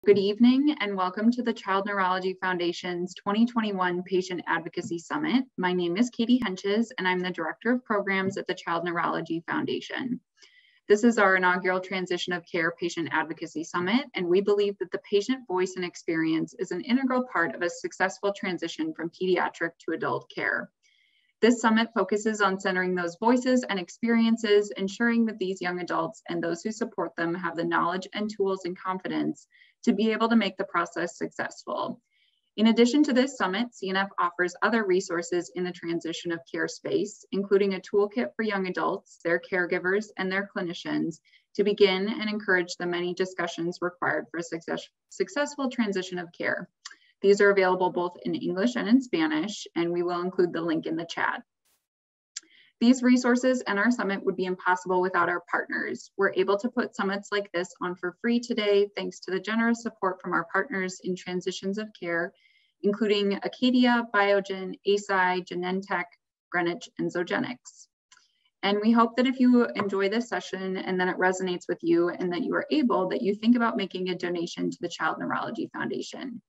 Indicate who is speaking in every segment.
Speaker 1: Good evening and welcome to the Child Neurology Foundation's 2021 Patient Advocacy Summit. My name is Katie Henches and I'm the Director of Programs at the Child Neurology Foundation. This is our inaugural Transition of Care Patient Advocacy Summit, and we believe that the patient voice and experience is an integral part of a successful transition from pediatric to adult care. This summit focuses on centering those voices and experiences, ensuring that these young adults and those who support them have the knowledge and tools and confidence to be able to make the process successful. In addition to this summit, CNF offers other resources in the transition of care space, including a toolkit for young adults, their caregivers, and their clinicians to begin and encourage the many discussions required for a successful transition of care. These are available both in English and in Spanish, and we will include the link in the chat. These resources and our summit would be impossible without our partners. We're able to put summits like this on for free today, thanks to the generous support from our partners in transitions of care, including Acadia, Biogen, Eisai, Genentech, Greenwich, and Zogenix. And we hope that if you enjoy this session and then it resonates with you and that you are able, that you think about making a donation to the Child Neurology Foundation.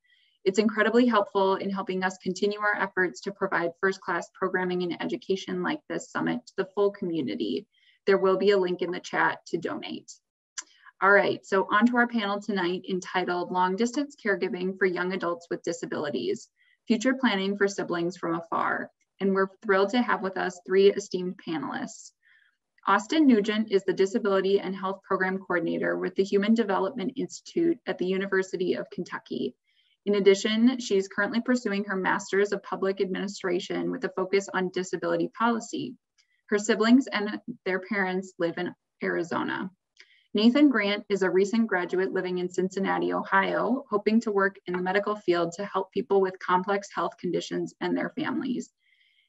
Speaker 1: It's incredibly helpful in helping us continue our efforts to provide first-class programming and education like this summit to the full community. There will be a link in the chat to donate. All right, so on to our panel tonight entitled Long Distance Caregiving for Young Adults with Disabilities, Future Planning for Siblings from Afar. And we're thrilled to have with us three esteemed panelists. Austin Nugent is the Disability and Health Program Coordinator with the Human Development Institute at the University of Kentucky. In addition, she's currently pursuing her Master's of Public Administration with a focus on disability policy. Her siblings and their parents live in Arizona. Nathan Grant is a recent graduate living in Cincinnati, Ohio, hoping to work in the medical field to help people with complex health conditions and their families.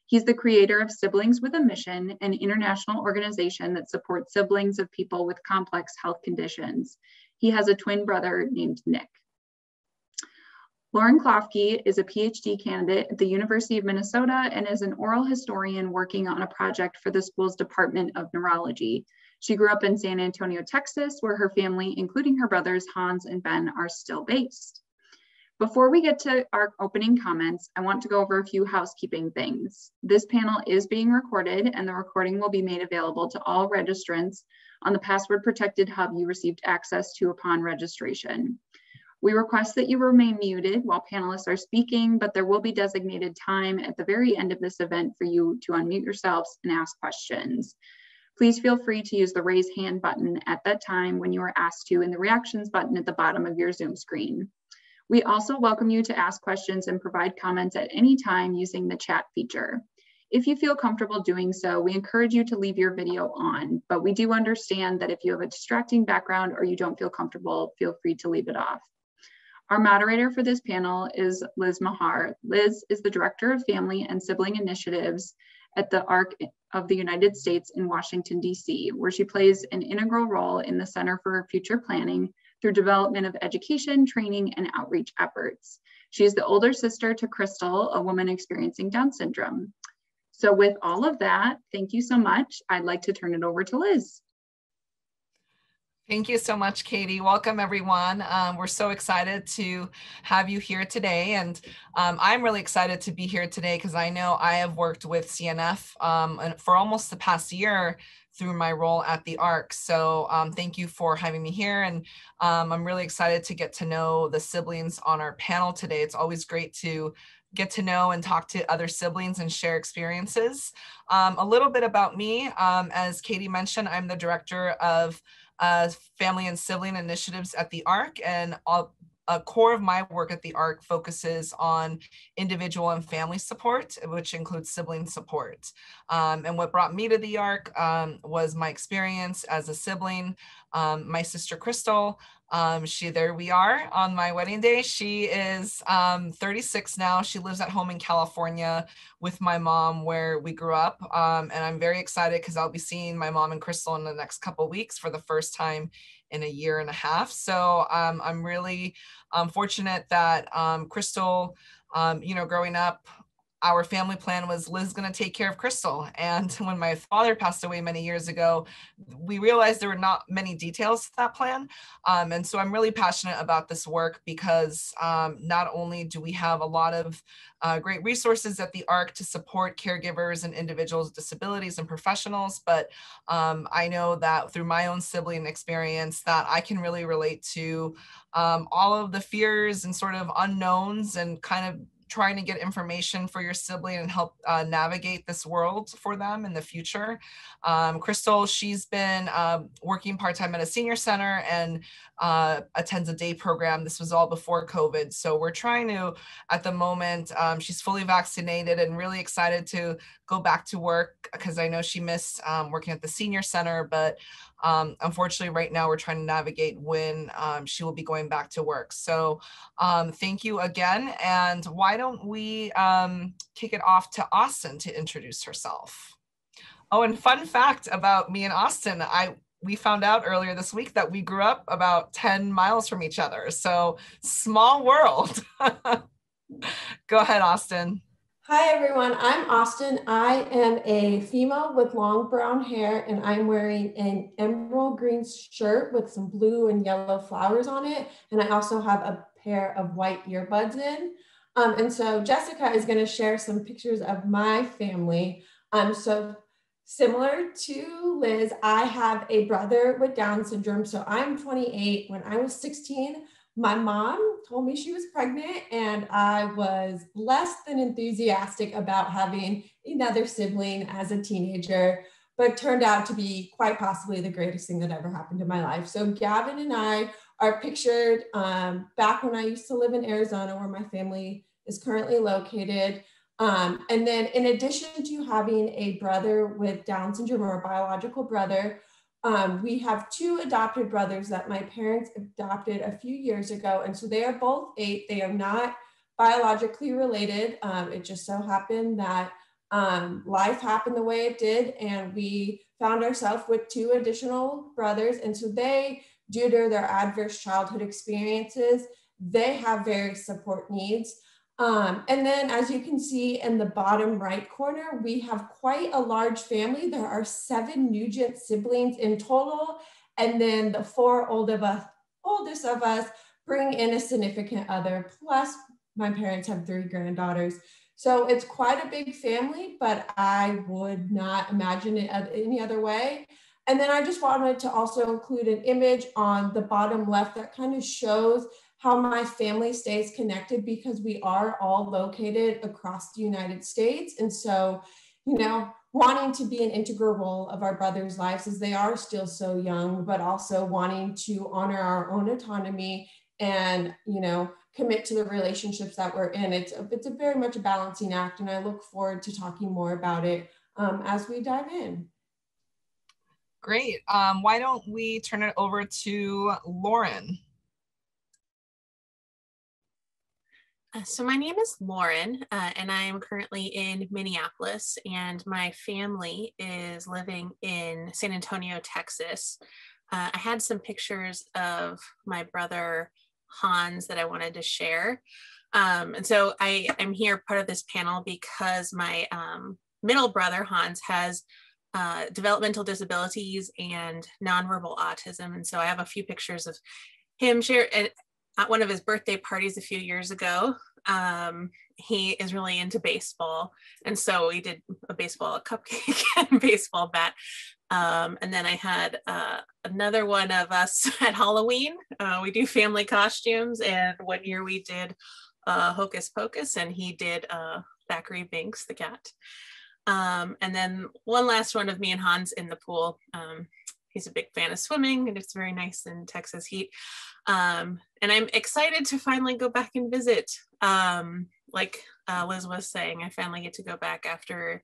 Speaker 1: He's the creator of Siblings with a Mission, an international organization that supports siblings of people with complex health conditions. He has a twin brother named Nick. Lauren Klofke is a PhD candidate at the University of Minnesota and is an oral historian working on a project for the school's Department of Neurology. She grew up in San Antonio, Texas, where her family, including her brothers Hans and Ben, are still based. Before we get to our opening comments, I want to go over a few housekeeping things. This panel is being recorded and the recording will be made available to all registrants on the password-protected hub you received access to upon registration. We request that you remain muted while panelists are speaking, but there will be designated time at the very end of this event for you to unmute yourselves and ask questions. Please feel free to use the raise hand button at that time when you are asked to, and the reactions button at the bottom of your Zoom screen. We also welcome you to ask questions and provide comments at any time using the chat feature. If you feel comfortable doing so, we encourage you to leave your video on, but we do understand that if you have a distracting background or you don't feel comfortable, feel free to leave it off. Our moderator for this panel is Liz Mahar. Liz is the Director of Family and Sibling Initiatives at the ARC of the United States in Washington, D.C., where she plays an integral role in the Center for Future Planning through development of education, training, and outreach efforts. She is the older sister to Crystal, a woman experiencing Down syndrome. So with all of that, thank you so much. I'd like to turn it over to Liz.
Speaker 2: Thank you so much, Katie. Welcome, everyone. We're so excited to have you here today. And I'm really excited to be here today because I know I have worked with CNF for almost the past year through my role at the ARC. So thank you for having me here. And I'm really excited to get to know the siblings on our panel today. It's always great to get to know and talk to other siblings and share experiences. A little bit about me, as Katie mentioned, I'm the Director of Family and Sibling Initiatives at the ARC, and a core of my work at the ARC focuses on individual and family support, which includes sibling support. And what brought me to the ARC was my experience as a sibling. My sister Crystal, there we are on my wedding day. She is 36 now. She lives at home in California with my mom where we grew up. And I'm very excited because I'll be seeing my mom and Crystal in the next couple of weeks for the first time in a year and a half. So I'm really fortunate that Crystal, growing up, our family plan was Liz going to take care of Crystal. And when my father passed away many years ago, we realized there were not many details to that plan. And so I'm really passionate about this work because not only do we have a lot of great resources at the ARC to support caregivers and individuals with disabilities and professionals, but I know that through my own sibling experience that I can really relate to all of the fears and sort of unknowns and kind of trying to get information for your sibling and help navigate this world for them in the future. Crystal, she's been working part-time at a senior center and attends a day program. This was all before COVID. So we're trying to, at the moment, she's fully vaccinated and really excited to go back to work because I know she missed working at the senior center, but unfortunately right now we're trying to navigate when she will be going back to work. So thank you again. And why don't we kick it off to Austin to introduce herself. Oh, and fun fact about me and Austin, we found out earlier this week that we grew up about 10 miles from each other. So small world. Go ahead, Austin.
Speaker 3: Hi, everyone. I'm Austin. I am a female with long brown hair, and I'm wearing an emerald green shirt with some blue and yellow flowers on it. And I also have a pair of white earbuds in. And so Jessica is going to share some pictures of my family. So similar to Liz, I have a brother with Down syndrome. So I'm 28. When I was 16, my mom told me she was pregnant, and I was less than enthusiastic about having another sibling as a teenager, but turned out to be quite possibly the greatest thing that ever happened to my life. So Gavin and I are pictured back when I used to live in Arizona, where my family is currently located. And then in addition to having a brother with Down syndrome, or a biological brother, we have two adopted brothers that my parents adopted a few years ago. And so they are both 8. They are not biologically related. It just so happened that life happened the way it did. And we found ourselves with 2 additional brothers. And so they, due to their adverse childhood experiences, they have various support needs. And then, as you can see in the bottom right corner, we have quite a large family. There are 7 Nugent siblings in total. And then the 4 oldest of us bring in a significant other. Plus, my parents have 3 granddaughters. So it's quite a big family, but I would not imagine it any other way. And then I just wanted to also include an image on the bottom left that kind of shows how my family stays connected, because we are all located across the United States. And so, wanting to be an integral role of our brothers' lives as they are still so young, but also wanting to honor our own autonomy and, commit to the relationships that we're in. It's a very much a balancing act. And I look forward to talking more about it as we dive in.
Speaker 2: Great. Why don't we turn it over to Lauren?
Speaker 4: So my name is Lauren, and I am currently in Minneapolis, and my family is living in San Antonio, Texas. I had some pictures of my brother Hans that I wanted to share. And so I'm here part of this panel because my middle brother Hans has developmental disabilities and nonverbal autism. And so I have a few pictures of him shared at one of his birthday parties a few years ago. He is really into baseball. And so we did a cupcake and baseball bat. And then I had another one of us at Halloween. We do family costumes. And one year we did Hocus Pocus, and he did Thackeray Binks, the cat. And then one last one of me and Hans in the pool. He's a big fan of swimming, and it's very nice in Texas heat. And I'm excited to finally go back and visit. Like Liz was saying, I finally get to go back after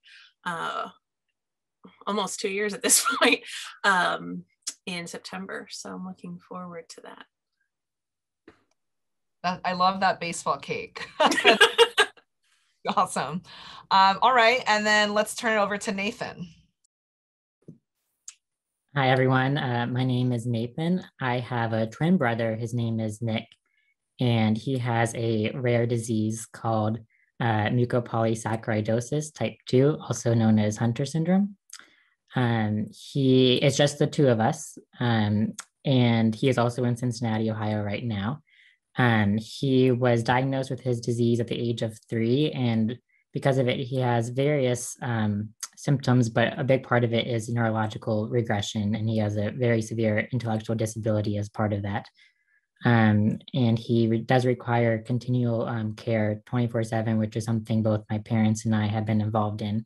Speaker 4: almost 2 years at this point in September. So I'm looking forward to that.
Speaker 2: I love that baseball cake. Awesome. All right, and then let's turn it over to Nathan.
Speaker 5: Hi, everyone. My name is Nathan. I have a twin brother. His name is Nick, and he has a rare disease called mucopolysaccharidosis type 2, also known as Hunter syndrome. It's just the two of us, and he is also in Cincinnati, Ohio right now. He was diagnosed with his disease at the age of 3, and because of it, he has various symptoms, but a big part of it is neurological regression, and he has a very severe intellectual disability as part of that. And he does require continual care 24/7, which is something both my parents and I have been involved in.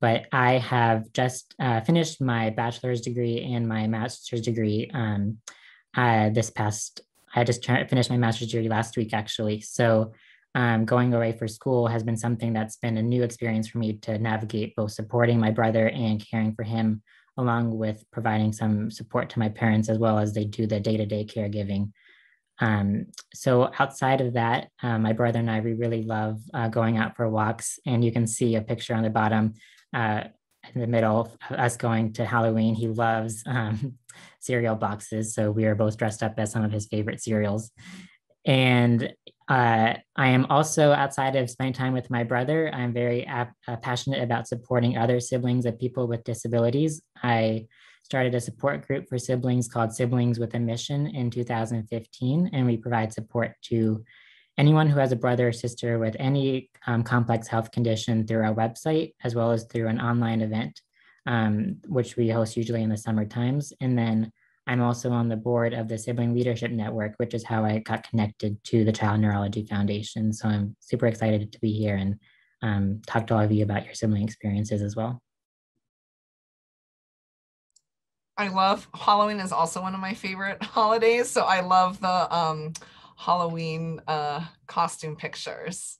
Speaker 5: But I have just finished my bachelor's degree and my master's degree I just finished my master's degree last week, actually. So going away for school has been something that's been a new experience for me to navigate, both supporting my brother and caring for him, along with providing some support to my parents as well as they do the day-to-day caregiving. So outside of that, my brother and I, we really love going out for walks, and you can see a picture on the bottom in the middle of us going to Halloween. He loves cereal boxes, so we are both dressed up as some of his favorite cereals. And I am also, outside of spending time with my brother, I'm very passionate about supporting other siblings of people with disabilities. I started a support group for siblings called Siblings with a Mission in 2015, and we provide support to anyone who has a brother or sister with any complex health condition through our website, as well as through an online event, which we host usually in the summer times. And then I'm also on the board of the Sibling Leadership Network, which is how I got connected to the Child Neurology Foundation. So I'm super excited to be here and talk to all of you about your sibling experiences as well.
Speaker 2: I love Halloween is also one of my favorite holidays. So I love the Halloween costume pictures.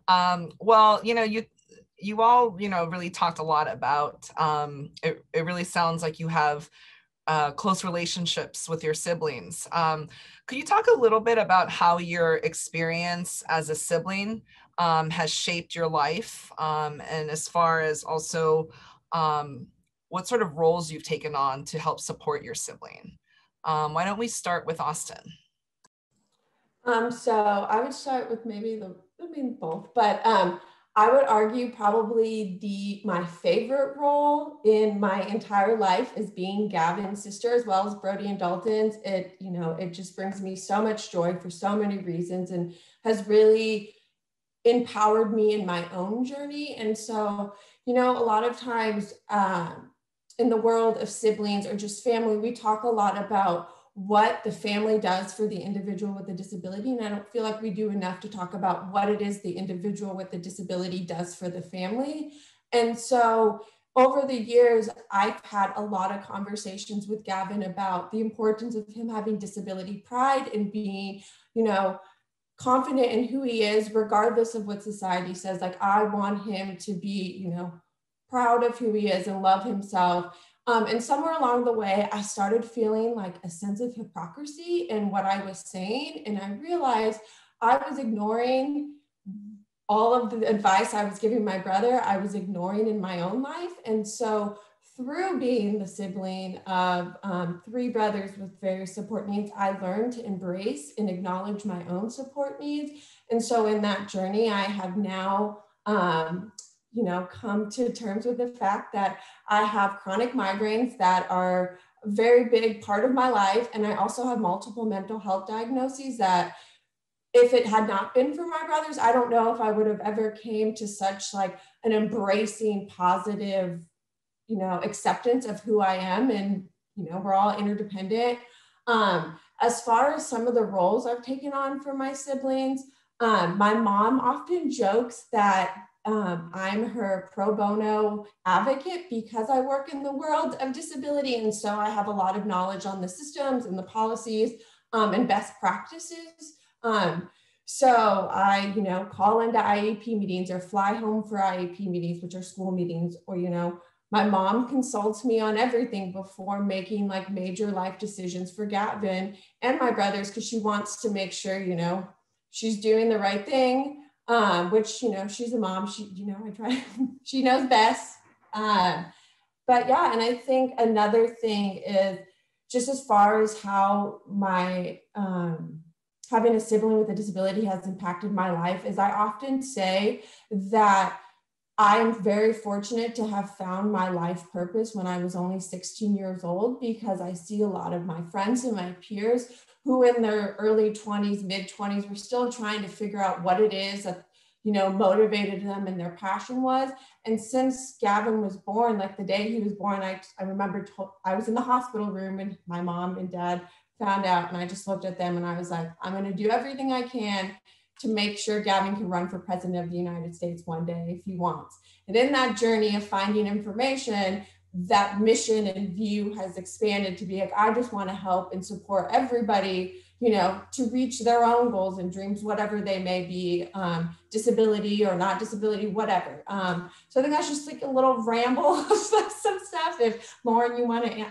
Speaker 2: Well, you all, really talked a lot about, it really sounds like you have close relationships with your siblings. Could you talk a little bit about how your experience as a sibling has shaped your life? And as far as also what sort of roles you've taken on to help support your sibling? Why don't we start with Austin?
Speaker 3: So I would start with maybe both, but I would argue probably my favorite role in my entire life is being Gavin's sister, as well as Brody and Dalton's. It just brings me so much joy for so many reasons and has really empowered me in my own journey. And so, a lot of times in the world of siblings or just family, we talk a lot about what the family does for the individual with a disability. And I don't feel like we do enough to talk about what it is the individual with the disability does for the family. And so over the years, I've had a lot of conversations with Gavin about the importance of him having disability pride and being, confident in who he is, regardless of what society says. Like, I want him to be, proud of who he is and love himself. And somewhere along the way, I started feeling like a sense of hypocrisy in what I was saying. And I realized I was ignoring all of the advice I was giving my brother, I was ignoring in my own life. And so through being the sibling of 3 brothers with various support needs, I learned to embrace and acknowledge my own support needs. And so in that journey, I have now come to terms with the fact that I have chronic migraines that are a very big part of my life. And I also have multiple mental health diagnoses that if it had not been for my brothers, I don't know if I would have ever came to such like an embracing positive, acceptance of who I am. And, we're all interdependent. As far as some of the roles I've taken on for my siblings, my mom often jokes that I'm her pro bono advocate because I work in the world of disability. And so I have a lot of knowledge on the systems and the policies and best practices. So I, call into IEP meetings or fly home for IEP meetings, which are school meetings, or, my mom consults me on everything before making like major life decisions for Gavin and my brothers, because she wants to make sure, she's doing the right thing. Which, she's a mom, I try, she knows best. But yeah, and I think another thing is just as far as how my having a sibling with a disability has impacted my life is I often say that I am very fortunate to have found my life purpose when I was only 16 years old, because I see a lot of my friends and my peers who in their early 20s, mid 20s, were still trying to figure out what it is that, you know, motivated them and their passion was. And since Gavin was born, like the day he was born, I remember I was in the hospital room and my mom and dad found out, and I just looked at them and I was like, I'm going to do everything I can to make sure Gavin can run for president of the United States one day if he wants. And in that journey of finding information, that mission and view has expanded to be like, I just want to help and support everybody, you know, to reach their own goals and dreams, whatever they may be, disability or not disability, whatever. So I think that's just like a little ramble of some stuff. If Lauren, you want to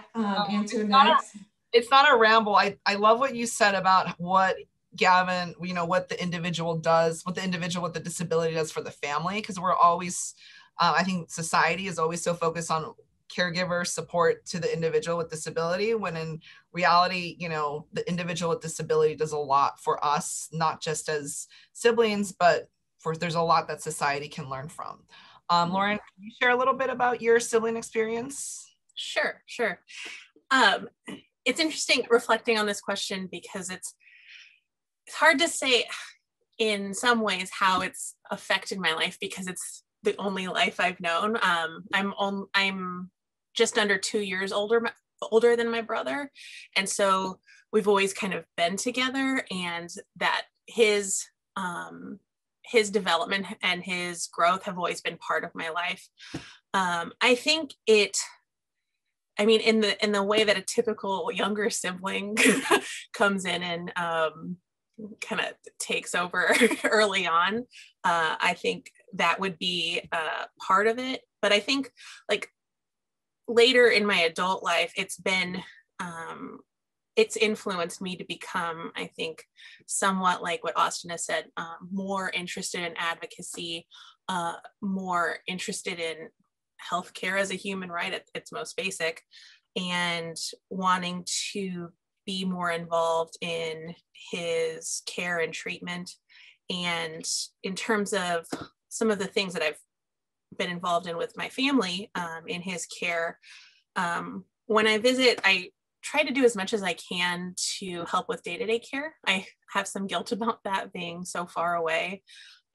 Speaker 3: answer next.
Speaker 2: It's not a ramble. I love what you said about what Gavin, you know, what the individual does, what the individual with the disability does for the family, because we're always, I think society is always so focused on caregiver support to the individual with disability, when in reality, you know, the individual with disability does a lot for us, not just as siblings, but there's a lot that society can learn from. Lauren, can you share a little bit about your sibling experience?
Speaker 4: Sure. It's interesting reflecting on this question, because it's hard to say in some ways how it's affected my life, because it's the only life I've known. I'm just under 2 years older than my brother. And so we've always kind of been together, and that his development and his growth have always been part of my life. I think in the way that a typical younger sibling comes in and kind of takes over early on, I think that would be part of it. But I think like later in my adult life, it's influenced me to become, I think, somewhat like what Austin has said, more interested in advocacy, more interested in healthcare as a human right at its most basic, and wanting to be more involved in his care and treatment. And in terms of some of the things that I've been involved in with my family in his care, when I visit, I try to do as much as I can to help with day-to-day care. I have some guilt about that being so far away.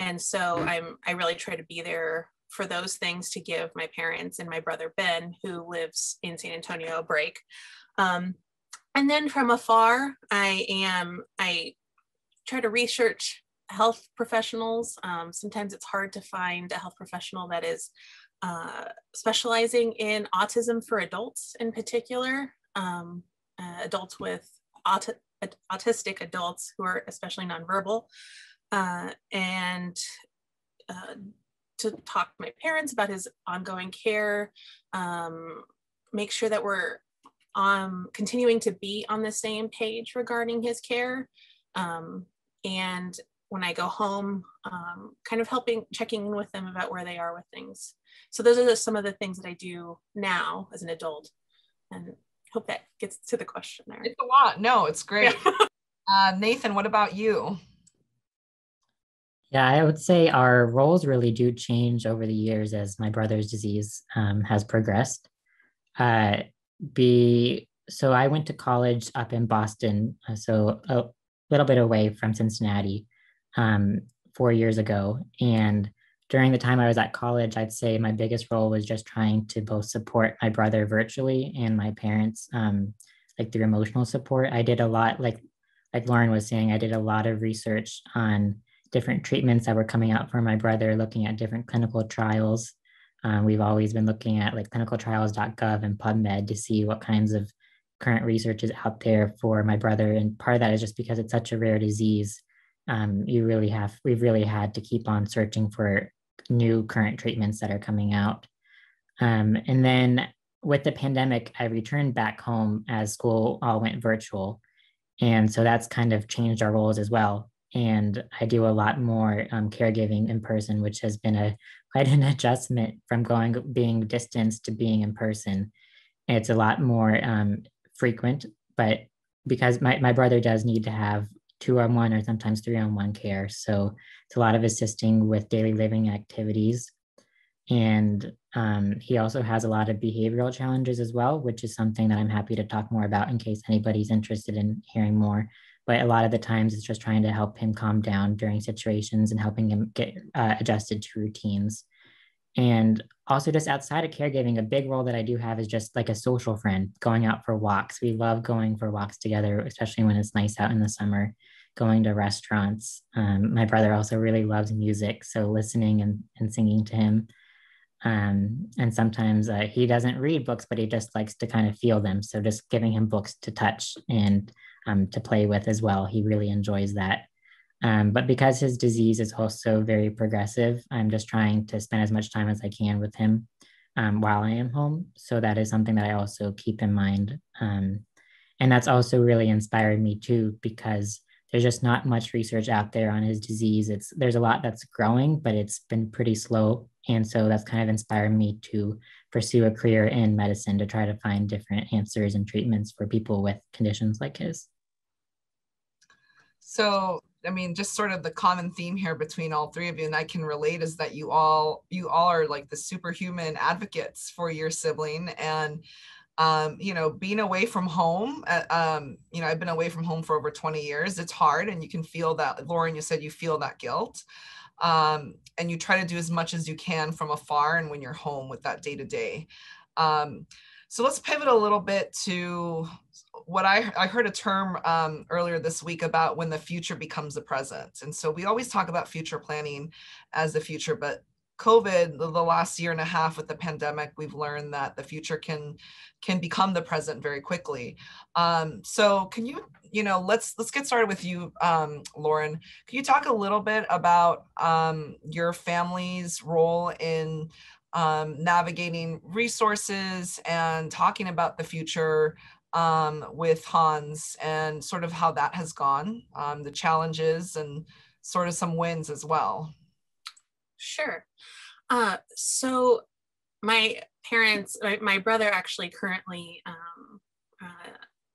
Speaker 4: And so I really try to be there for those things, to give my parents and my brother Ben, who lives in San Antonio, a break. And then from afar, I try to research health professionals. Sometimes it's hard to find a health professional that is specializing in autism for adults in particular, adults with autistic adults who are especially nonverbal, and to talk to my parents about his ongoing care, make sure that we're continuing to be on the same page regarding his care. And when I go home, kind of checking in with them about where they are with things. So those are some of the things that I do now as an adult, and hope that gets to the question there.
Speaker 2: It's a lot. No, it's great. Yeah. Nathan, what about you?
Speaker 5: Yeah, I would say our roles really do change over the years as my brother's disease has progressed. So I went to college up in Boston, so a little bit away from Cincinnati, 4 years ago. And during the time I was at college, I'd say my biggest role was just trying to both support my brother virtually and my parents, like through emotional support. I did a lot, like Lauren was saying, I did a lot of research on different treatments that were coming out for my brother, looking at different clinical trials. We've always been looking at like clinicaltrials.gov and PubMed to see what kinds of current research is out there for my brother. And part of that is just because it's such a rare disease. We've really had to keep on searching for new current treatments that are coming out. And then with the pandemic, I returned back home as school all went virtual. And so that's kind of changed our roles as well. And I do a lot more caregiving in person, which has been quite an adjustment from being distanced to being in person. It's a lot more frequent, but because my brother does need to have 2-on-1 or sometimes 3-on-1 care. So it's a lot of assisting with daily living activities. And he also has a lot of behavioral challenges as well, which is something that I'm happy to talk more about in case anybody's interested in hearing more. But a lot of the times it's just trying to help him calm down during situations and helping him get adjusted to routines. And also just outside of caregiving, a big role that I do have is just like a social friend, going out for walks. We love going for walks together, especially when it's nice out in the summer, going to restaurants. My brother also really loves music, so listening and singing to him. And sometimes he doesn't read books, but he just likes to kind of feel them. So just giving him books to touch and to play with as well. He really enjoys that. But because his disease is also very progressive, I'm just trying to spend as much time as I can with him while I am home. So that is something that I also keep in mind. And that's also really inspired me too, because there's just not much research out there on his disease. There's a lot that's growing, but it's been pretty slow. And so that's kind of inspired me to pursue a career in medicine to try to find different answers and treatments for people with conditions like his.
Speaker 2: So, I mean, just sort of the common theme here between all three of you, and I can relate, is that you all are like the superhuman advocates for your sibling. And you know, being away from home, you know, I've been away from home for over 20 years. It's hard, and you can feel that. Lauren, you said you feel that guilt, and you try to do as much as you can from afar and when you're home with that day to day. So let's pivot a little bit to what I heard a term earlier this week about when the future becomes the present. And so we always talk about future planning as the future, but COVID, the last year and a half with the pandemic, we've learned that the future can become the present very quickly. So can you know, let's get started with you, Lauren. Can you talk a little bit about your family's role in navigating resources and talking about the future with Hans, and sort of how that has gone, the challenges and sort of some wins as well?
Speaker 4: Sure. So my parents, my brother actually currently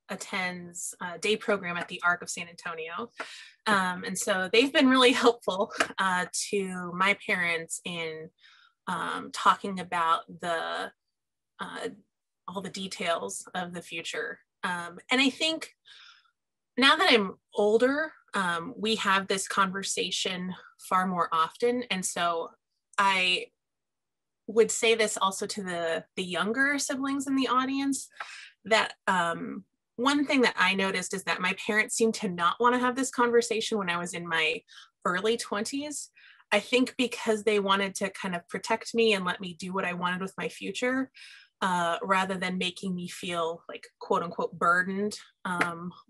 Speaker 4: attends a day program at the ARC of San Antonio. And so they've been really helpful to my parents in talking about all the details of the future. And I think now that I'm older, we have this conversation far more often. And so I would say this also to the younger siblings in the audience, that one thing that I noticed is that my parents seemed to not want to have this conversation when I was in my early 20s. I think because they wanted to kind of protect me and let me do what I wanted with my future, rather than making me feel like, quote unquote, burdened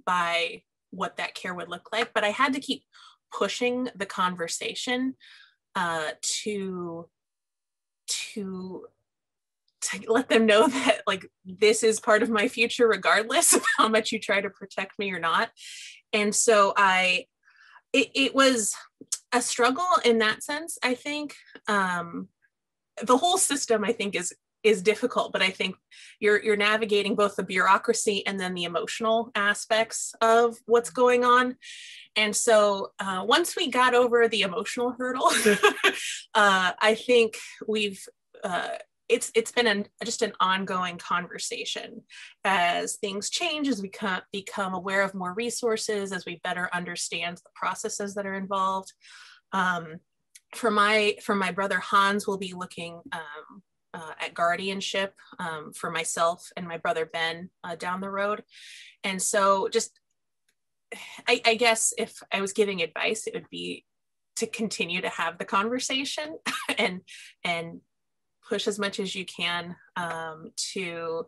Speaker 4: by what that care would look like. But I had to keep pushing the conversation to let them know that, like, this is part of my future regardless of how much you try to protect me or not. And so it was a struggle in that sense. I think the whole system, I think, is difficult, but I think you're navigating both the bureaucracy and then the emotional aspects of what's going on. And so once we got over the emotional hurdle, I think it's been just an ongoing conversation as things change, as we become aware of more resources, as we better understand the processes that are involved. For my brother Hans, we'll be looking at guardianship for myself and my brother Ben down the road. And so just, I guess if I was giving advice, it would be to continue to have the conversation and push as much as you can to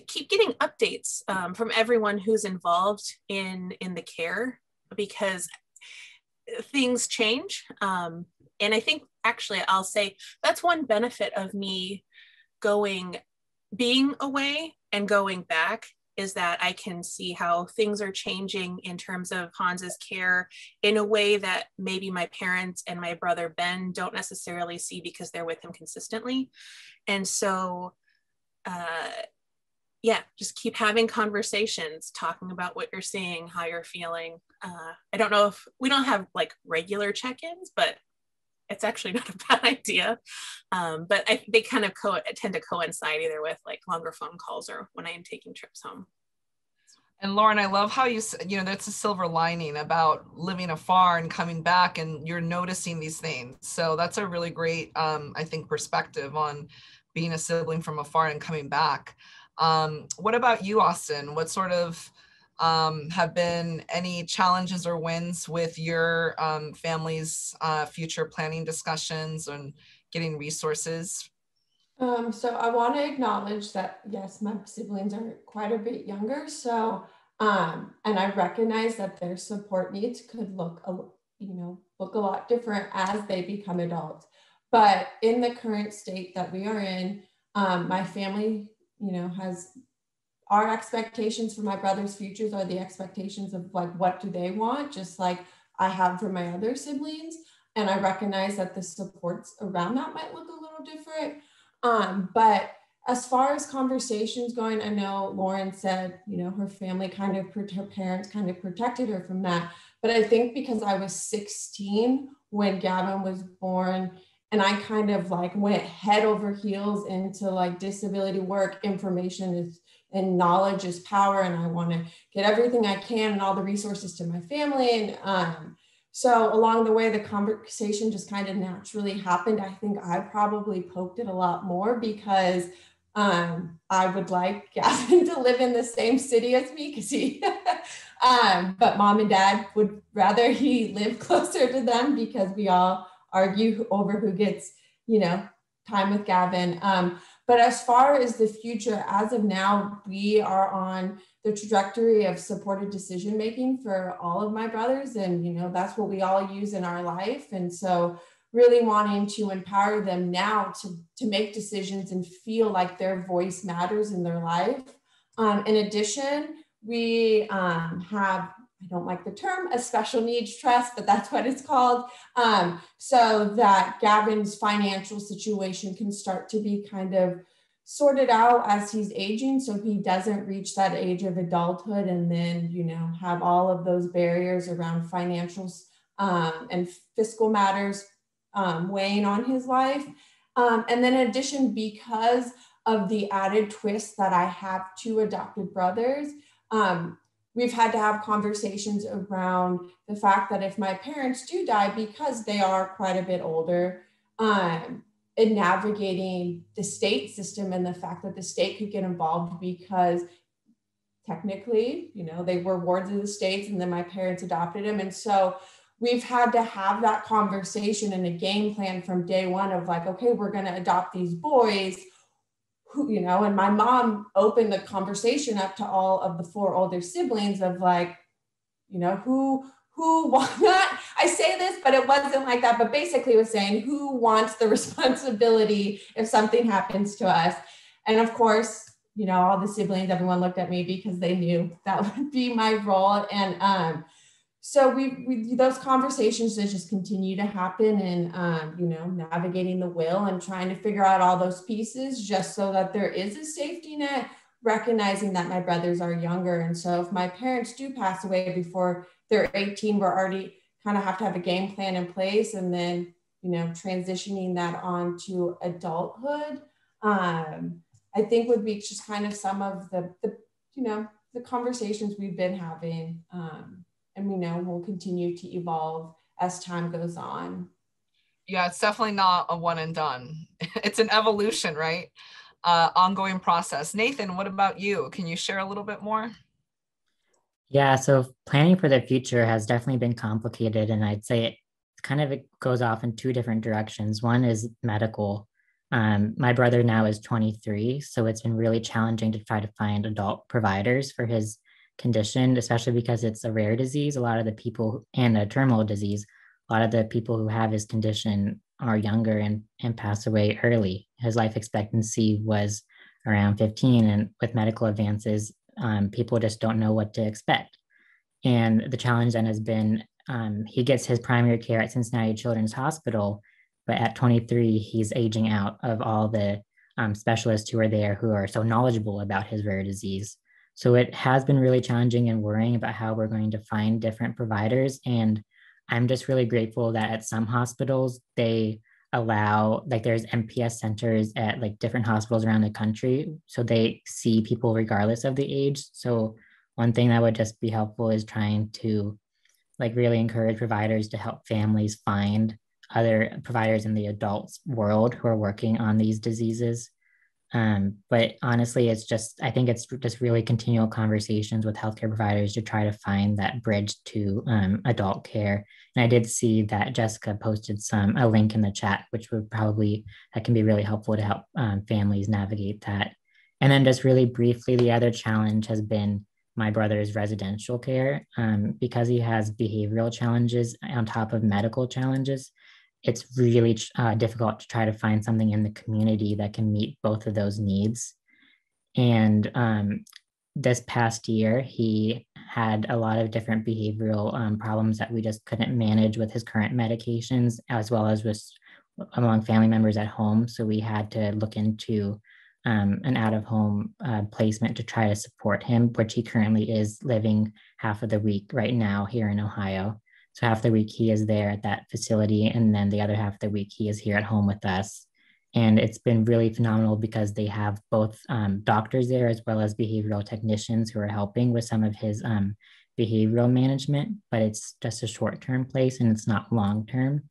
Speaker 4: keep getting updates from everyone who's involved in the care, because things change. And I think, actually, I'll say that's one benefit of me being away and going back, is that I can see how things are changing in terms of Hans's care in a way that maybe my parents and my brother Ben don't necessarily see because they're with him consistently. And so, yeah, just keep having conversations, talking about what you're seeing, how you're feeling. I don't know if we don't have like regular check-ins, but it's actually not a bad idea. But they kind of tend to coincide either with like longer phone calls or when I am taking trips home.
Speaker 2: And Lauren, I love how that's a silver lining about living afar and coming back, and you're noticing these things. So that's a really great, I think, perspective on being a sibling from afar and coming back. What about you, Austin? What sort of have been any challenges or wins with your family's future planning discussions and getting resources?
Speaker 3: So I want to acknowledge that, yes, my siblings are quite a bit younger. So, and I recognize that their support needs could look a lot different as they become adults. But in the current state that we are in, my family, has our expectations for my brother's futures are the expectations of like, what do they want? Just like I have for my other siblings. And I recognize that the supports around that might look a little different. But as far as conversations going, I know Lauren said, her family her parents kind of protected her from that. But I think because I was 16 when Gavin was born, and I kind of like went head over heels into like disability work, information and knowledge is power. And I want to get everything I can and all the resources to my family. And so along the way, the conversation just kind of naturally happened. I think I probably poked it a lot more because I would like Gavin to live in the same city as me because but mom and dad would rather he live closer to them because we all argue over who gets, time with Gavin. But as far as the future, as of now, we are on the trajectory of supported decision-making for all of my brothers. And, that's what we all use in our life. And so really wanting to empower them now to make decisions and feel like their voice matters in their life. In addition, we have, I don't like the term, a special needs trust, but that's what it's called. So that Gavin's financial situation can start to be kind of sorted out as he's aging. So he doesn't reach that age of adulthood and then, have all of those barriers around financials and fiscal matters weighing on his life. And then in addition, because of the added twist that I have two adopted brothers, we've had to have conversations around the fact that if my parents do die, because they are quite a bit older, in navigating the state system and the fact that the state could get involved because technically, they were wards of the states and then my parents adopted him. And so we've had to have that conversation and a game plan from day one of like, okay, we're going to adopt these boys. And my mom opened the conversation up to all of the four older siblings of like, who not, I say this, but it wasn't like that, but basically it was saying who wants the responsibility if something happens to us. And of course, all the siblings, everyone looked at me because they knew that would be my role. And so we those conversations that just continue to happen and, navigating the will and trying to figure out all those pieces just so that there is a safety net, recognizing that my brothers are younger. And so if my parents do pass away before they're 18, we're already kind of have to have a game plan in place. And then, transitioning that on to adulthood, I think would be just kind of some of the conversations we've been having. And we know will continue to evolve as time goes on.
Speaker 2: Yeah, it's definitely not a one and done. It's an evolution, right? Ongoing process. Nathan, what about you? Can you share a little bit more?
Speaker 5: Yeah, so planning for the future has definitely been complicated. And I'd say it goes off in two different directions. One is medical. My brother now is 23, so it's been really challenging to try to find adult providers for his condition, especially because it's a rare disease. A lot of the people and a terminal disease, a lot of the people who have his condition are younger and pass away early. His life expectancy was around 15, and with medical advances, people just don't know what to expect. And the challenge then has been he gets his primary care at Cincinnati Children's Hospital, but at 23, he's aging out of all the specialists who are there who are so knowledgeable about his rare disease. So it has been really challenging and worrying about how we're going to find different providers. And I'm just really grateful that at some hospitals, they allow, like there's MPS centers at like different hospitals around the country. So they see people regardless of the age. So one thing that would just be helpful is trying to like really encourage providers to help families find other providers in the adults world who are working on these diseases. But honestly, I think it's just really continual conversations with healthcare providers to try to find that bridge to adult care. And I did see that Jessica posted a link in the chat, which that can be really helpful to help families navigate that. And then just really briefly, the other challenge has been my brother's residential care. Because he has behavioral challenges on top of medical challenges, it's really difficult to try to find something in the community that can meet both of those needs. And this past year, he had a lot of different behavioral problems that we just couldn't manage with his current medications, as well as with among family members at home. So we had to look into an out-of-home placement to try to support him, which he currently is living half of the week right now here in Ohio. So half the week he is there at that facility, and then the other half of the week he is here at home with us. And it's been really phenomenal because they have both doctors there as well as behavioral technicians who are helping with some of his behavioral management, but it's just a short-term place and it's not long-term.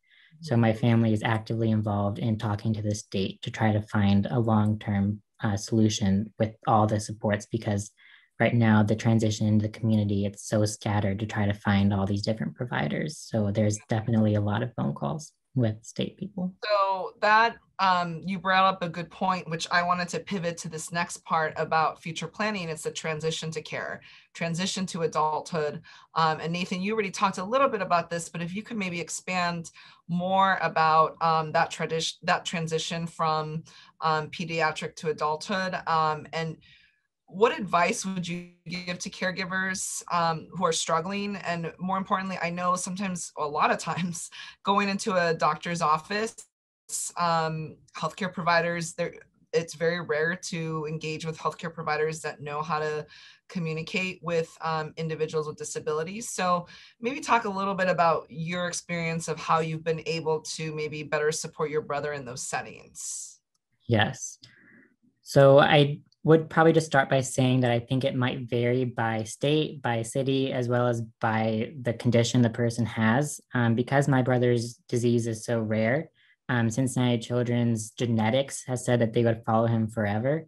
Speaker 5: So my family is actively involved in talking to the state to try to find a long-term solution with all the supports, because right now the transition into the community, it's so scattered to try to find all these different providers. So there's definitely a lot of phone calls with state people.
Speaker 2: So that you brought up a good point, which I wanted to pivot to this next part about future planning. It's the transition to care, transition to adulthood. And Nathan, you already talked a little bit about this, but if you could maybe expand more about that transition from pediatric to adulthood, and what advice would you give to caregivers who are struggling? And more importantly, I know sometimes, a lot of times, going into a doctor's office, healthcare providers, it's very rare to engage with healthcare providers that know how to communicate with individuals with disabilities. So maybe talk a little bit about your experience of how you've been able to maybe better support your brother in those settings.
Speaker 5: Yes. So I would probably just start by saying that I think it might vary by state, by city, as well as by the condition the person has. Because my brother's disease is so rare, Cincinnati Children's genetics has said that they would follow him forever.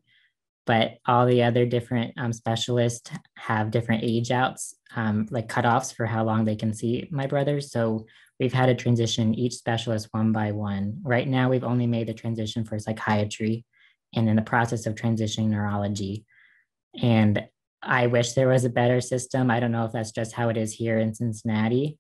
Speaker 5: But all the other different specialists have different age outs, like cutoffs for how long they can see my brother. So we've had to transition each specialist one by one. Right now, we've only made the transition for psychiatry, and in the process of transitioning neurology. And I wish there was a better system. I don't know if that's just how it is here in Cincinnati,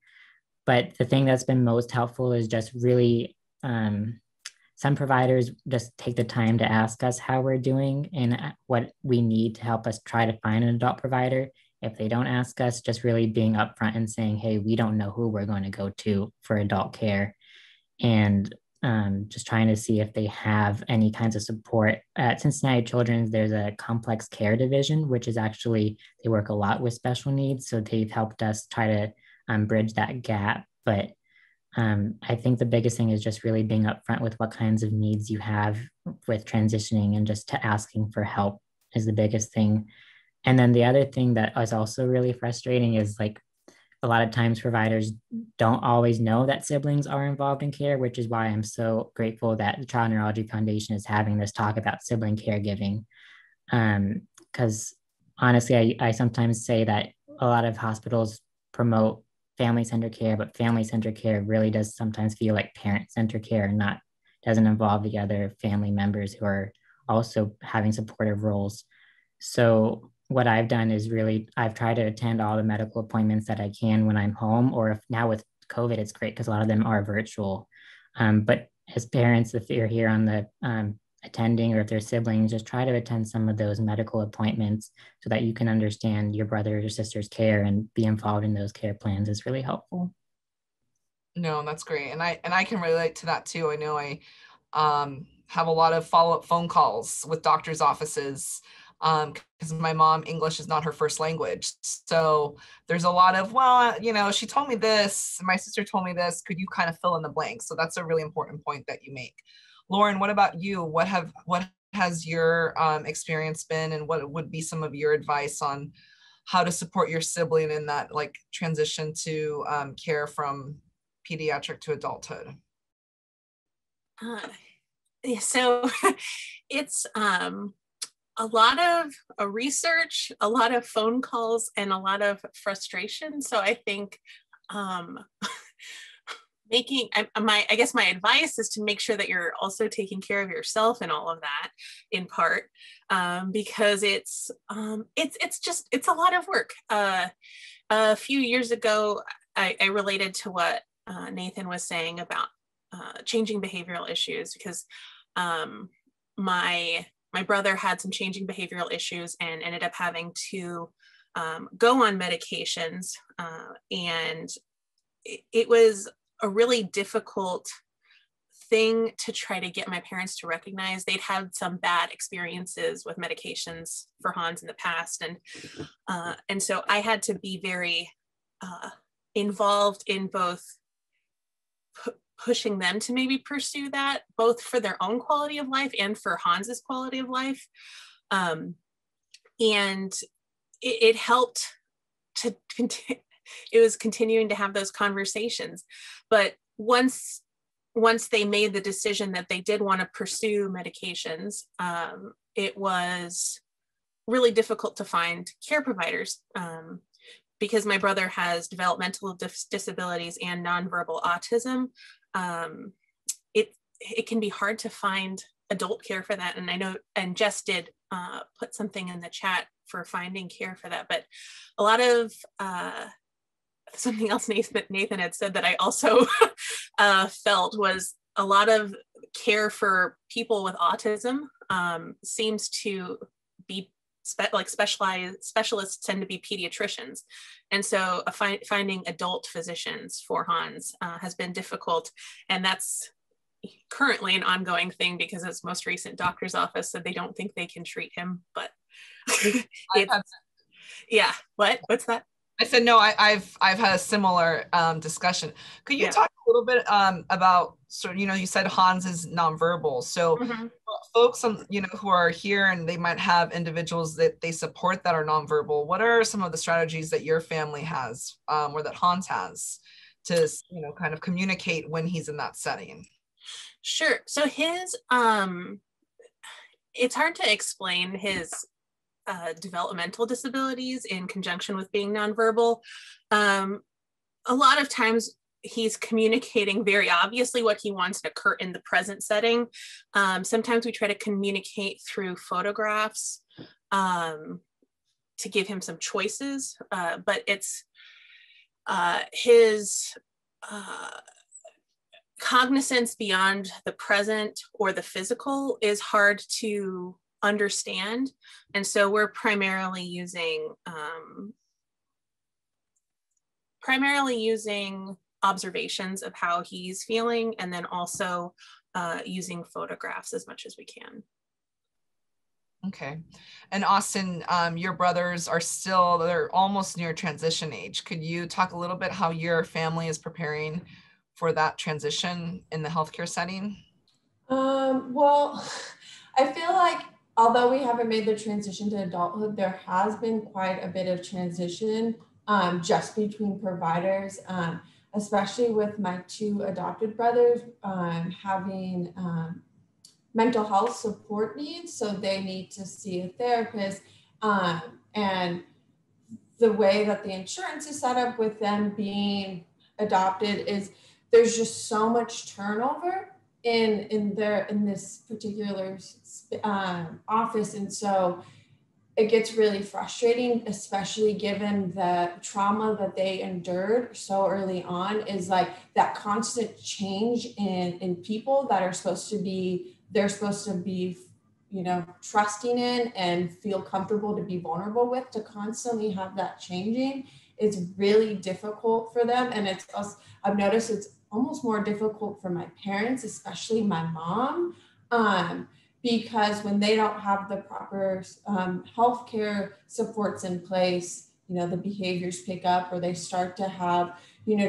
Speaker 5: but the thing that's been most helpful is just really, some providers just take the time to ask us how we're doing and what we need to help us try to find an adult provider. If they don't ask us, just really being upfront and saying, hey, we don't know who we're going to go to for adult care. And just trying to see if they have any kinds of support. At Cincinnati Children's, there's a complex care division, which is actually, they work a lot with special needs. So they've helped us try to bridge that gap. But I think the biggest thing is just really being upfront with what kinds of needs you have with transitioning, and just to asking for help is the biggest thing. And then the other thing that is also really frustrating is like, a lot of times providers don't always know that siblings are involved in care, which is why I'm so grateful that the Child Neurology Foundation is having this talk about sibling caregiving. Because honestly, I sometimes say that a lot of hospitals promote family-centered care, but family-centered care really does sometimes feel like parent-centered care, and doesn't involve the other family members who are also having supportive roles. So what I've done is I've tried to attend all the medical appointments that I can when I'm home, or if now with COVID, it's great because a lot of them are virtual. But as parents, if you're here on the attending, or if they're siblings, just try to attend some of those medical appointments so that you can understand your brother or sister's care and be involved in those care plans is really helpful.
Speaker 2: No, that's great. And I can relate to that too. I know I have a lot of follow-up phone calls with doctors' offices because my mom, English is not her first language. So there's a lot of, well, you know, she told me this, my sister told me this, could you kind of fill in the blanks? So that's a really important point that you make. Lauren, what about you? What has your experience been, and what would be some of your advice on how to support your sibling in that like transition to care from pediatric to adulthood?
Speaker 4: So it's a lot of research, a lot of phone calls, and a lot of frustration. So I think I guess my advice is to make sure that you're also taking care of yourself and all of that, in part, because it's a lot of work. A few years ago, I related to what Nathan was saying about changing behavioral issues, because my brother had some changing behavioral issues and ended up having to go on medications, and it was a really difficult thing to try to get my parents to recognize. They'd had some bad experiences with medications for Hans in the past, and so I had to be very involved in both pushing them to maybe pursue that, both for their own quality of life and for Hans's quality of life. And it helped to continue. It was continuing to have those conversations. But once they made the decision that they did want to pursue medications, it was really difficult to find care providers, because my brother has developmental disabilities and nonverbal autism. It can be hard to find adult care for that. And I know, and Jess did put something in the chat for finding care for that, but a lot of, something else Nathan had said that I also felt was a lot of care for people with autism seems to be specialists tend to be pediatricians. And so finding adult physicians for Hans has been difficult. And that's currently an ongoing thing, because his most recent doctor's office said they don't think they can treat him, but yeah. What's that?
Speaker 2: I said, no, I've had a similar discussion. Could you talk a little bit about, so, you know, you said Hans is nonverbal. So folks, you know, who are here and they might have individuals that they support that are nonverbal, what are some of the strategies that your family has or that Hans has to, you know, kind of communicate when he's in that setting?
Speaker 4: Sure. So his, it's hard to explain his developmental disabilities in conjunction with being nonverbal. A lot of times he's communicating very obviously what he wants to occur in the present setting. Sometimes we try to communicate through photographs to give him some choices, but it's his cognizance beyond the present or the physical is hard to understand. And so we're primarily using observations of how he's feeling, and then also using photographs as much as we can.
Speaker 2: Okay. And Austin, your brothers are they're almost near transition age. Could you talk a little bit how your family is preparing for that transition in the healthcare setting?
Speaker 3: Well, I feel like although we haven't made the transition to adulthood, there has been quite a bit of transition just between providers, especially with my two adopted brothers having mental health support needs. So they need to see a therapist. And the way that the insurance is set up with them being adopted is there's just so much turnover in this particular office. And so it gets really frustrating, especially given the trauma that they endured so early on, is like that constant change in people that are supposed to be, you know, trusting in and feel comfortable to be vulnerable with, to constantly have that changing is really difficult for them. And it's also, I've noticed it's almost more difficult for my parents, especially my mom, because when they don't have the proper healthcare supports in place, the behaviors pick up, or they start to have,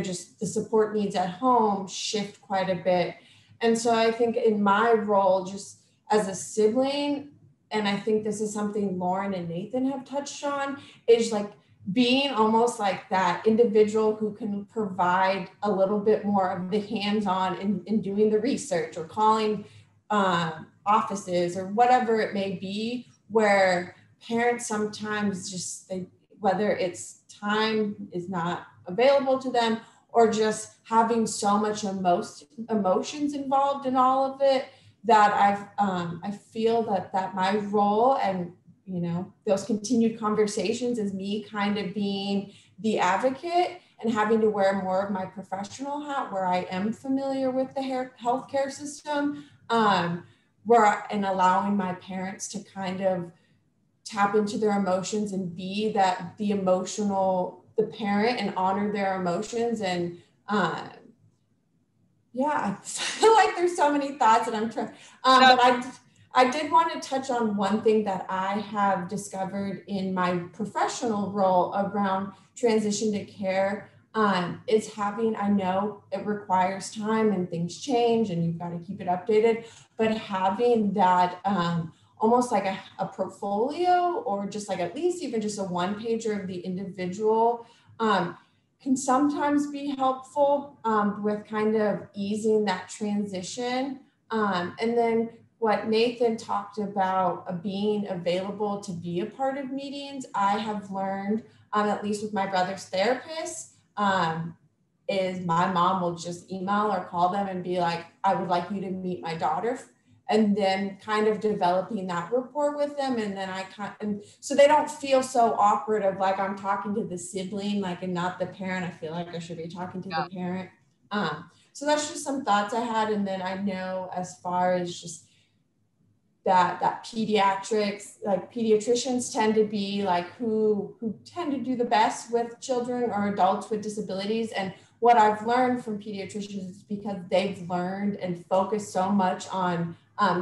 Speaker 3: just the support needs at home shift quite a bit. And so I think in my role, just as a sibling, and I think this is something Lauren and Nathan have touched on, is like being almost like that individual who can provide a little bit more of the hands-on in doing the research, or calling offices, or whatever it may be, where parents sometimes just, whether it's time is not available to them, or just having so much emotions involved in all of it, that I feel that my role, and those continued conversations, is me kind of being the advocate and having to wear more of my professional hat, where I am familiar with the healthcare system, and allowing my parents to kind of tap into their emotions and be the parent, and honor their emotions. And I feel like there's so many thoughts that I'm trying, but I did want to touch on one thing that I have discovered in my professional role around transition to care, is having, I know it requires time and things change and you've got to keep it updated, but having that almost like a portfolio, or just like at least even just a one pager of the individual, can sometimes be helpful with kind of easing that transition. And then what Nathan talked about, being available to be a part of meetings, I have learned, at least with my brother's therapist, is my mom will just email or call them and be like, I would like you to meet my daughter. And then kind of developing that rapport with them. And then and so they don't feel so awkward of like, I'm talking to the sibling, like, and not the parent. I feel like I should be talking to the parent. So that's just some thoughts I had. And then I know, as far as just that pediatrics, like pediatricians tend to be like who tend to do the best with children or adults with disabilities. And what I've learned from pediatricians is because they've learned and focused so much on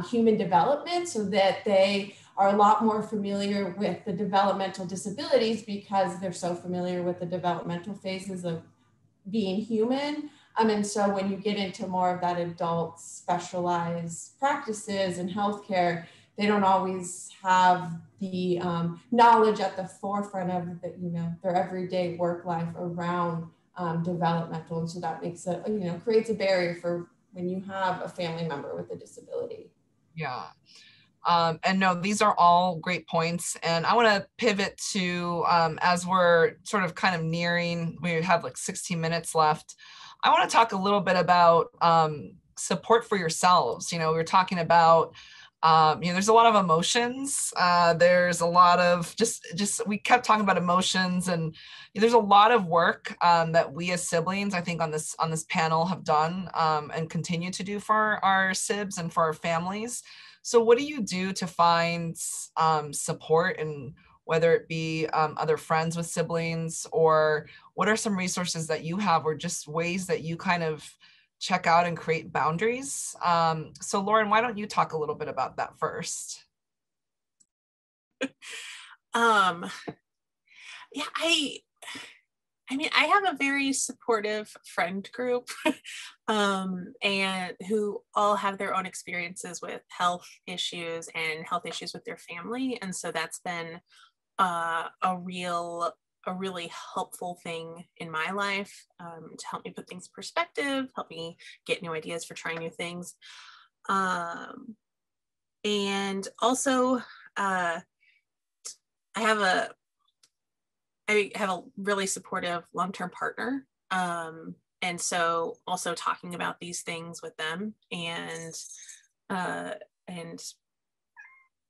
Speaker 3: human development, so that they are a lot more familiar with the developmental disabilities, because they're so familiar with the developmental phases of being human. And so when you get into more of that adult specialized practices in healthcare, they don't always have the knowledge at the forefront of their everyday work life around developmental. And so that makes it, creates a barrier for when you have a family member with a disability.
Speaker 2: Yeah. And no, these are all great points. And I want to pivot to, as we're sort of kind of nearing, we have like 16 minutes left. I want to talk a little bit about support for yourselves. We were talking about, there's a lot of emotions. There's a lot of we kept talking about emotions, and there's a lot of work that we as siblings, I think on this panel, have done and continue to do for our sibs and for our families. So what do you do to find support, and whether it be other friends with siblings, or what are some resources that you have, or just ways that you kind of check out and create boundaries? So Lauren, why don't you talk a little bit about that first?
Speaker 4: Yeah, I mean, I have a very supportive friend group, and who all have their own experiences with health issues and health issues with their family. And so that's been a really helpful thing in my life, to help me put things in perspective, help me get new ideas for trying new things. And also, I have a really supportive long-term partner. And so also talking about these things with them, and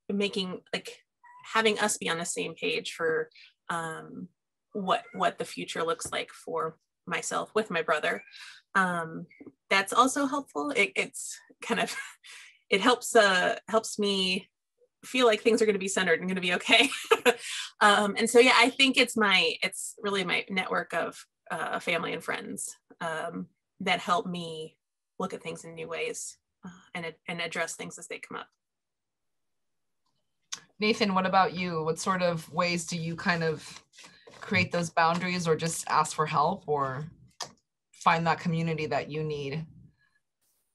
Speaker 4: making, like, having us be on the same page for what the future looks like for myself with my brother. That's also helpful. It's kind of, it helps me feel like things are going to be centered and going to be okay. And so, yeah, I think it's really my network of family and friends that help me look at things in new ways and address things as they come up.
Speaker 2: Nathan, what about you? What sort of ways do you kind of create those boundaries, or just ask for help, or find that community that you need?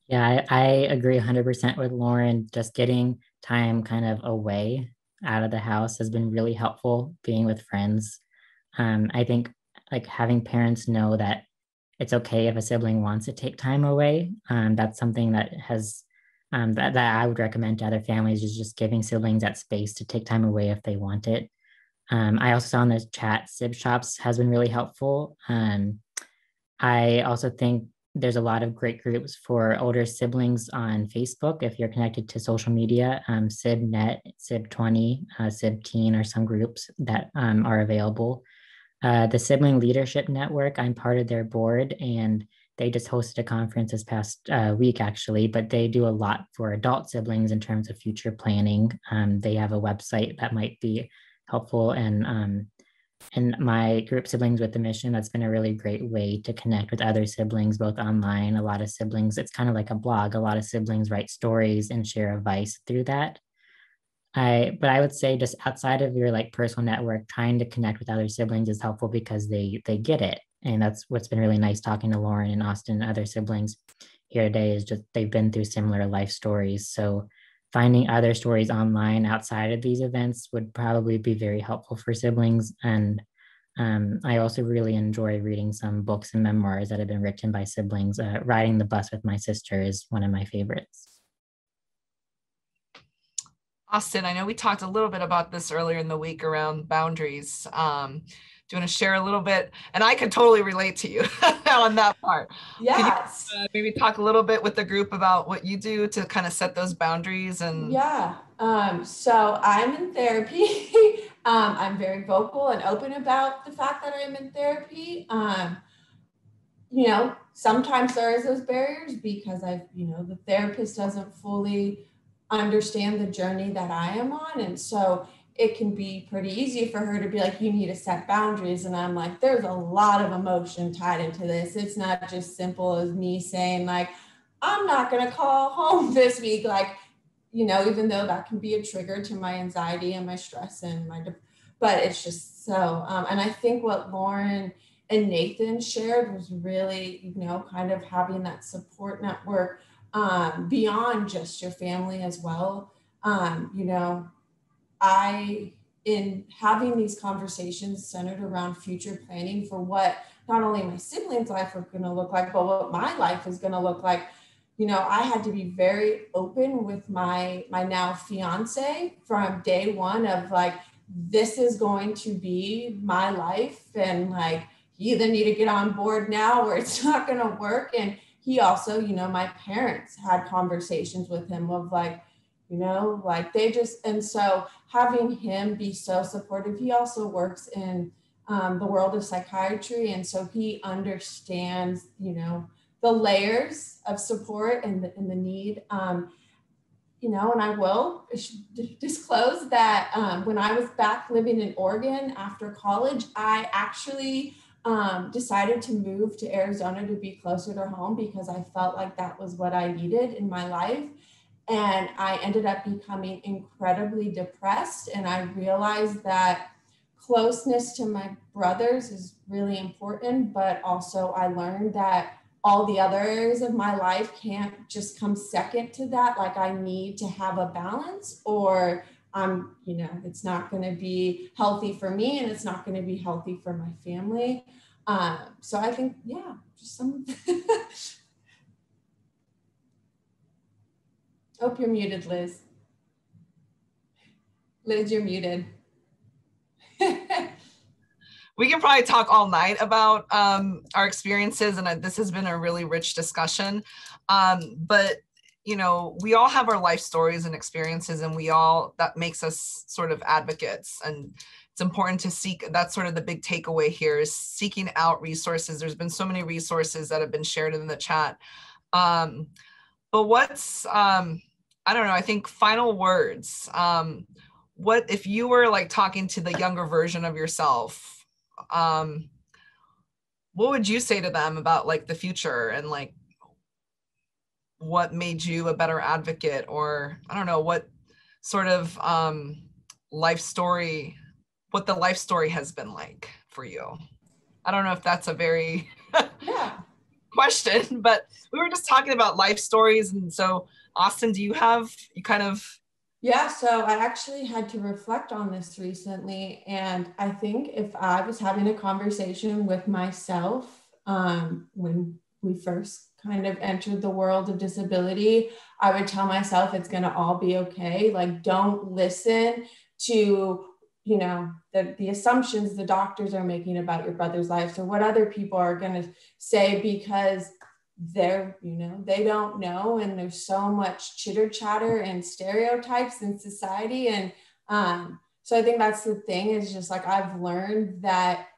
Speaker 5: Yeah, I agree 100% with Lauren. Just getting time kind of away out of the house has been really helpful, being with friends. I think like having parents know that it's okay if a sibling wants to take time away. That's something that has that I would recommend to other families, is just giving siblings that space to take time away if they want it. I also saw in the chat, Sib Shops has been really helpful. I also think there's a lot of great groups for older siblings on Facebook. If you're connected to social media, SibNet, Sib20, SibTeen are some groups that are available. The Sibling Leadership Network, I'm part of their board, and they just hosted a conference this past week, actually, but they do a lot for adult siblings in terms of future planning. They have a website that might be helpful, and my group, Siblings with a Mission, that's been a really great way to connect with other siblings, both online. A lot of siblings, it's kind of like a blog. A lot of siblings write stories and share advice through that. But I would say, just outside of your like personal network, trying to connect with other siblings is helpful because they get it. And that's what's been really nice talking to Lauren and Austin and other siblings here today, is just they've been through similar life stories. So finding other stories online outside of these events would probably be very helpful for siblings. And I also really enjoy reading some books and memoirs that have been written by siblings. Riding the Bus with My Sister is one of my favorites.
Speaker 2: Austin, I know we talked a little bit about this earlier in the week around boundaries. Do you want to share a little bit? And I can totally relate to you on that part.
Speaker 3: Yes.
Speaker 2: Can you, maybe talk a little bit with the group about what you do to kind of set those boundaries? And
Speaker 3: yeah, so I'm in therapy. I'm very vocal and open about the fact that I'm in therapy. You know, sometimes there is those barriers because the therapist doesn't fully understand the journey that I am on. And so it can be pretty easy for her to be like, you need to set boundaries. And I'm like, there's a lot of emotion tied into this. It's not just simple as me saying like, I'm not going to call home this week. Like, even though that can be a trigger to my anxiety and my stress and but it's just so, and I think what Lauren and Nathan shared was really, kind of having that support network beyond just your family as well. In having these conversations centered around future planning for what not only my siblings' life are going to look like, but what my life is going to look like. I had to be very open with my now fiance from day one of like, this is going to be my life. And like, you either need to get on board now or it's not going to work. And he also, my parents had conversations with him of like, like they just, and so having him be so supportive, he also works in the world of psychiatry. And so he understands, the layers of support and the need, and I will disclose that when I was back living in Oregon after college, I actually decided to move to Arizona to be closer to home because I felt like that was what I needed in my life. And I ended up becoming incredibly depressed. And I realized that closeness to my brothers is really important, but also I learned that all the other areas of my life can't just come second to that. Like I need to have a balance or it's not going to be healthy for me and it's not going to be healthy for my family. So I think, just some. Oh, you're muted, Liz. Liz, you're muted.
Speaker 2: we can probably talk all night about our experiences, and this has been a really rich discussion. But we all have our life stories and experiences, and that makes us sort of advocates. And it's important to seek, that's sort of the big takeaway here, is seeking out resources. There's been so many resources that have been shared in the chat. But what's, I don't know, I think final words. What if you were like talking to the younger version of yourself, what would you say to them about like the future and like what made you a better advocate, or I don't know, what sort of life story, what the life story has been like for you. I don't know if that's a very
Speaker 3: Yeah.
Speaker 2: question, but we were just talking about life stories. And so Austin, do you kind of?
Speaker 3: Yeah, so I actually had to reflect on this recently. And I think if I was having a conversation with myself when we first kind of entered the world of disability, I would tell myself it's going to all be okay. Like, don't listen to, you know, the assumptions the doctors are making about your brother's life or what other people are going to say, because they're, you know, they don't know, and there's so much chitter chatter and stereotypes in society. And so I think that's the thing, is just like, I've learned that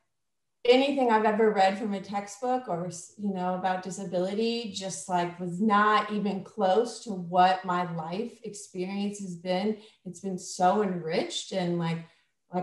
Speaker 3: anything I've ever read from a textbook or, you know, about disability just like was not even close to what my life experience has been. It's been so enriched, and like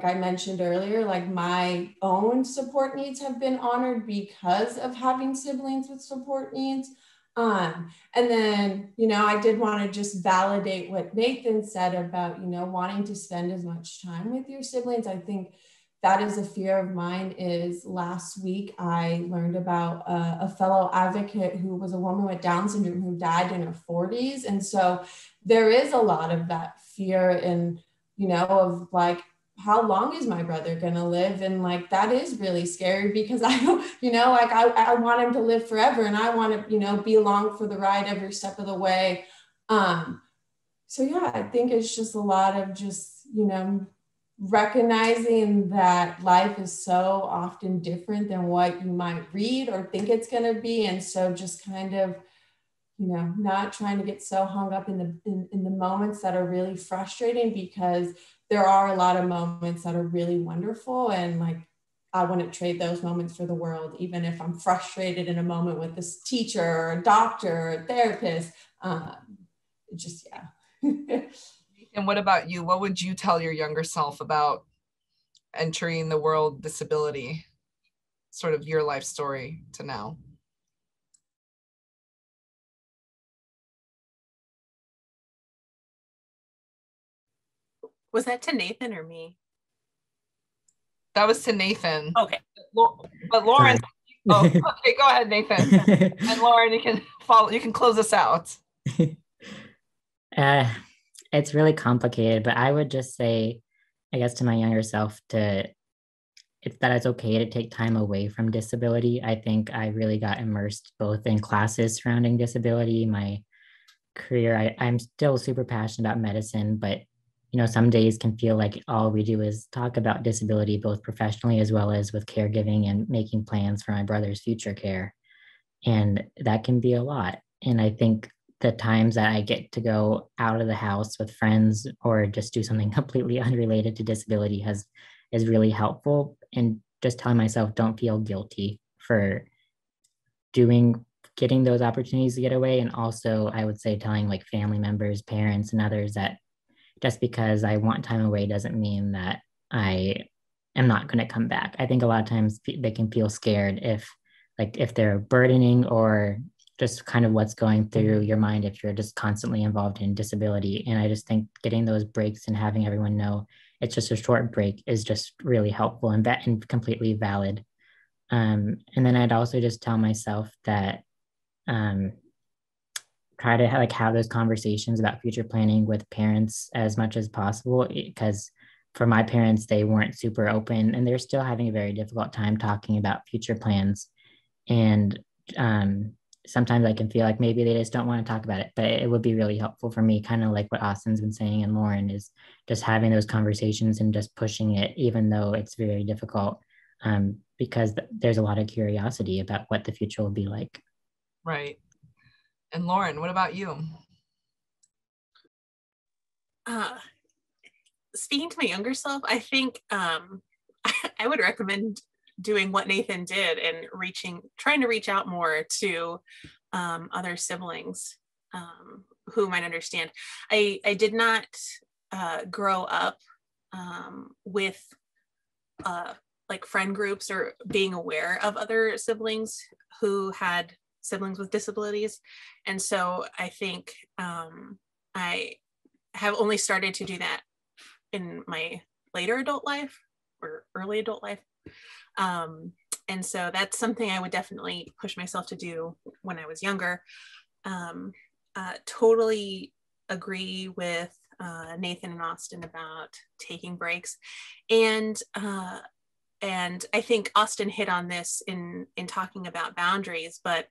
Speaker 3: I mentioned earlier, like my own support needs have been honored because of having siblings with support needs. And then, you know, I did want to just validate what Nathan said about, you know, wanting to spend as much time with your siblings. I think that is a fear of mine. Is last week I learned about a fellow advocate who was a woman with Down syndrome who died in her 40s. And so there is a lot of that fear, and, you know, of like, how long is my brother going to live? And like, that is really scary, because I don't, you know, like I want him to live forever, and I want to, you know, be along for the ride every step of the way. So yeah, I think it's just a lot of just, you know, recognizing that life is so often different than what you might read or think it's going to be. And so just kind of, you know, not trying to get so hung up in the moments that are really frustrating, because there are a lot of moments that are really wonderful, and like, I wouldn't trade those moments for the world, even if I'm frustrated in a moment with this teacher or a doctor or a therapist. Just, yeah.
Speaker 2: And what about you? What would you tell your younger self about entering the world of disability, sort of your life story to now?
Speaker 4: Was that to Nathan or me?
Speaker 2: That was to Nathan.
Speaker 4: Okay.
Speaker 2: But Lauren, oh, okay, go ahead, Nathan. And Lauren, you can follow, you can close us out.
Speaker 5: It's really complicated, but I would just say, I guess, to my younger self, that it's okay to take time away from disability. I think I really got immersed both in classes surrounding disability, my career. I'm still super passionate about medicine, but you know, some days can feel like all we do is talk about disability, both professionally as well as with caregiving and making plans for my brother's future care. And that can be a lot. And I think the times that I get to go out of the house with friends or just do something completely unrelated to disability is really helpful. And just telling myself, don't feel guilty for getting those opportunities to get away. And also, I would say, telling like family members, parents, and others that just because I want time away doesn't mean that I am not going to come back. I think a lot of times they can feel scared if they're burdening, or just kind of what's going through your mind if you're just constantly involved in disability. And I just think getting those breaks and having everyone know it's just a short break is just really helpful and completely valid. And then I'd also just tell myself that try to have those conversations about future planning with parents as much as possible, because for my parents, they weren't super open, and they're still having a very difficult time talking about future plans. And sometimes I can feel like maybe they just don't want to talk about it, but it would be really helpful for me, kind of like what Austin's been saying, and Lauren, is just having those conversations and just pushing it, even though it's very difficult, because there's a lot of curiosity about what the future will be like.
Speaker 2: Right. And Lauren, what about you?
Speaker 4: Speaking to my younger self, I think I would recommend doing what Nathan did and trying to reach out more to other siblings who might understand. I did not grow up with like friend groups or being aware of other siblings who had siblings with disabilities. And so I think I have only started to do that in my later adult life or early adult life. And so that's something I would definitely push myself to do when I was younger. Totally agree with Nathan and Austin about taking breaks. And I think Austin hit on this in talking about boundaries, but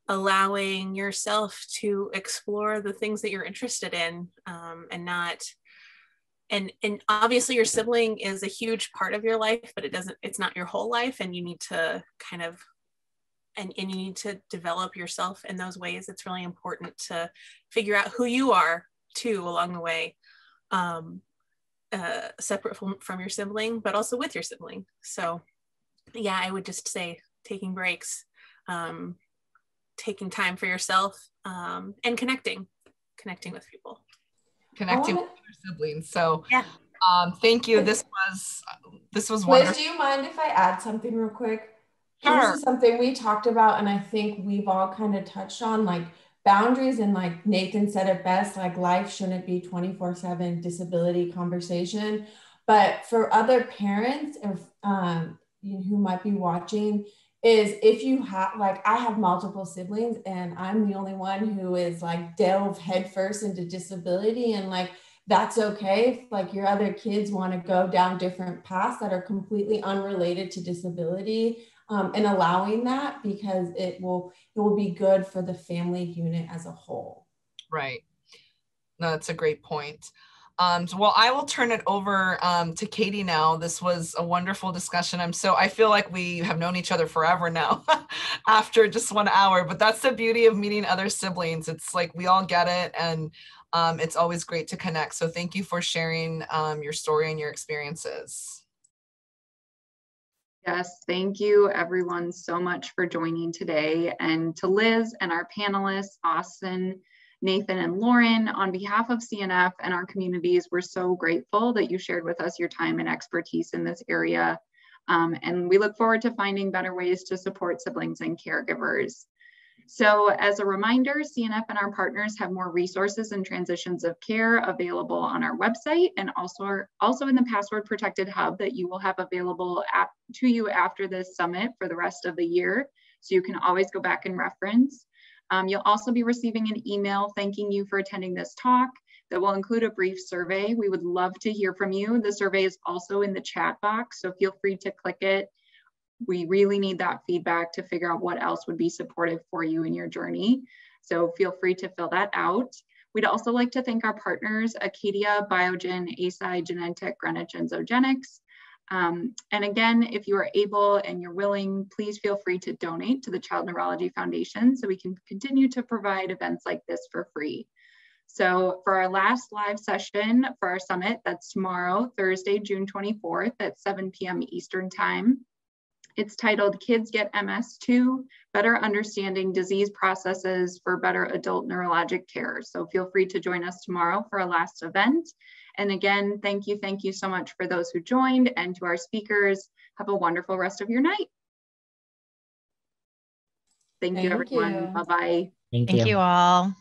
Speaker 4: allowing yourself to explore the things that you're interested in, and obviously your sibling is a huge part of your life, but it's not your whole life, and you need to and you need to develop yourself in those ways. It's really important to figure out who you are too along the way, separate from your sibling, but also with your sibling. So yeah, I would just say taking breaks, taking time for yourself, and connecting with people.
Speaker 2: Connecting with your siblings. So
Speaker 4: yeah.
Speaker 2: Thank you. This was wonderful.
Speaker 3: Liz, do you mind if I add something real quick?
Speaker 2: Sure.
Speaker 3: This is something we talked about, and I think we've all kind of touched on, like boundaries, and like Nathan said it best, like life shouldn't be 24/7 disability conversation. But for other parents who might be watching, is if you have, like, I have multiple siblings and I'm the only one who is like delve headfirst into disability, and like that's okay if like your other kids want to go down different paths that are completely unrelated to disability, and allowing that, because it will be good for the family unit as a whole.
Speaker 2: Right. No, that's a great point. Well, I will turn it over to Katie now. This was a wonderful discussion. I feel like we have known each other forever now after just 1 hour, but that's the beauty of meeting other siblings. It's like we all get it, and it's always great to connect. So thank you for sharing your story and your experiences.
Speaker 1: Yes, thank you everyone so much for joining today. And to Liz and our panelists, Austin, Nathan, and Lauren, on behalf of CNF and our communities, we're so grateful that you shared with us your time and expertise in this area. And we look forward to finding better ways to support siblings and caregivers. So as a reminder, CNF and our partners have more resources and transitions of care available on our website, and also in the password protected hub that you will have available to you after this summit for the rest of the year. So you can always go back and reference. You'll also be receiving an email thanking you for attending this talk that will include a brief survey. We would love to hear from you. The survey is also in the chat box, so feel free to click it. We really need that feedback to figure out what else would be supportive for you in your journey. So feel free to fill that out. We'd also like to thank our partners, Acadia, Biogen, Eisai, Genentech, Greenwich, and Zogenix. And again, if you are able and you're willing, please feel free to donate to the Child Neurology Foundation so we can continue to provide events like this for free. So for our last live session for our summit, that's tomorrow, Thursday, June 24th at 7 p.m. Eastern Time. It's titled Kids Get MS2, Better Understanding Disease Processes for Better Adult Neurologic Care. So feel free to join us tomorrow for our last event. And again, thank you so much for those who joined, and to our speakers, have a wonderful rest of your night. Thank you, everyone. Bye-bye.
Speaker 5: Thank
Speaker 6: Thank
Speaker 5: you
Speaker 6: you all.